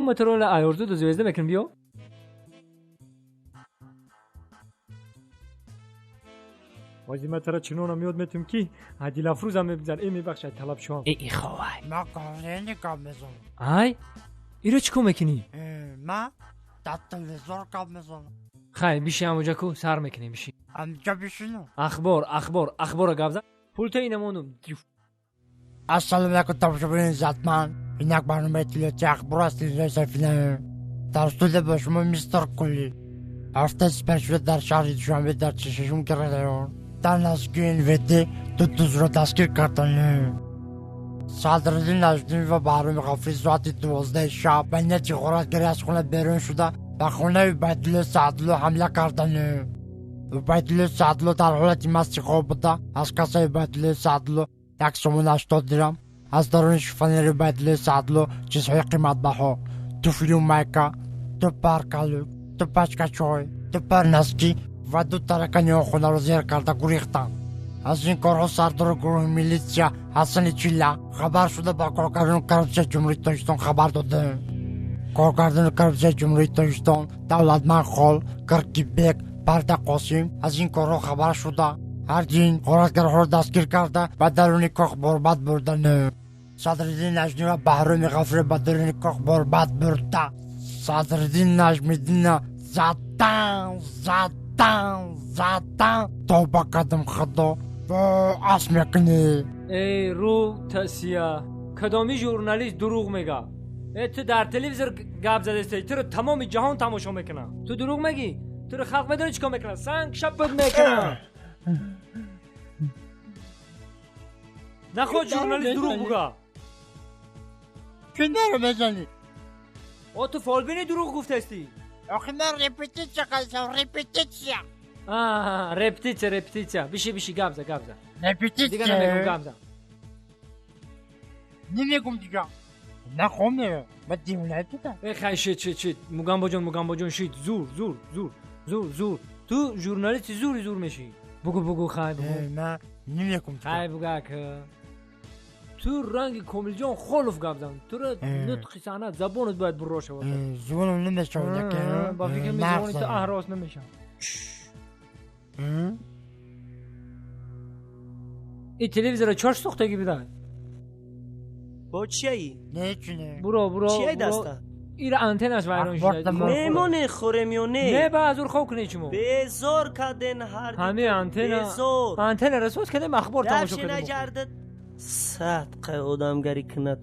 موتورول آیوردو دو زوزده بکن بیو. وقتی ما ترا چنون میاد میتونم کی عادی لفروز هم میبزن این میبخشه طلب شوام. ای خواه. ما کاری کام میزنم. ای؟ ایرو چیکار میکنی؟ ما تلویزیون کام میزنم. خیلی بیشی همونجا کو سر میکنی بیشی. همونجا بیشینم. اخبار گابزن. پولت اینمونم. السلام علیکم تماشاگران زدمن. اینک برنامه تلویزیون اخبار است تلویزیون فیلم. در استودیو با شما میستر کلی. هفته سپیشال در شهر دوشنبه در چشم گرفتن. در نزدیکی ویدی دوز رو دستگیر کردن. صدراعظم نجمی و بهرام غفوری ساعت 12 شب به نیت غارتگری از خونه بیرون شده به خونه عبیدالله سعدالله حمله کردن. عبیدالله سعدالله در حالت مست خواب بوده. از کاسه عبیدالله سعدالله 180 درم، از درون شیفانیر عبیدالله سعدالله چیزهای قیمت بها، دو فیلم میکا، دو پرکالو، دو پچکا چای، دو پرنسکی و دو ترکانی خونه رو زیر کرده گریختن. از این کارها سردار گروه میلیسیا حسن چیلا خبر شده با کارگردان کرپسه جمهوری تاجیکستان خبر داده. کارگردان کرپسه جمهوری تاجیکستان دولتمند خال کرکیبک برده قاسم از این کارها خبر شده. هرچین غارتگرها را دستگیر کرده و درون کاخ برباد بردن. صدراعظم نجمی و بهرام غفوری به درون کاخ برباد برده. صدراعظم نجمیدین زدن توبه کردم خدا و عصر میکنی. ای رو تاسیا کدامی ژورنالیست دروغ میگه. تو در تلویزیون گپ زده استی تو رو تمام جهان تماشا میکنه. تو دروغ میگی. تو رو خلق میدونه چیکار میکنه. سنگ شپت میکنه. نخود ژورنالیست دروغ بگه. کنده رو بزنی. تو فالبینی دروغ گفته استی. آخه من رپیتیچه قلسم رپیتیچه. رپتیچه بیشی گپ زد. رپیتیچه دیگه نمیگم گپ زد. نمیگم دیگه. نخوامه من دیونه دیدم. خیلی شید مگم باجون شید زور تو ژورنالیست زور میشی. بگو خیلی بگو. من نمیگم خیلی بگو که تو رنگ کاملجان خالف گپ زد. تو رو نطق صحنه زبانت باید بروشه باشه. زبانم نمیشه که با فکر میزبانی تو احراس نمیشم. این تلویزیون چهار سوختگی بیدای با چیایی؟ نه چونه برو چیایی دسته؟ ایره آنتنش ویران شده نمونه خورمیونه نه با ازور خواه کنی چمو بیزار کدن هر همه آنتن رسوز کده مخبار تماشا کده صدق آدمگری کنه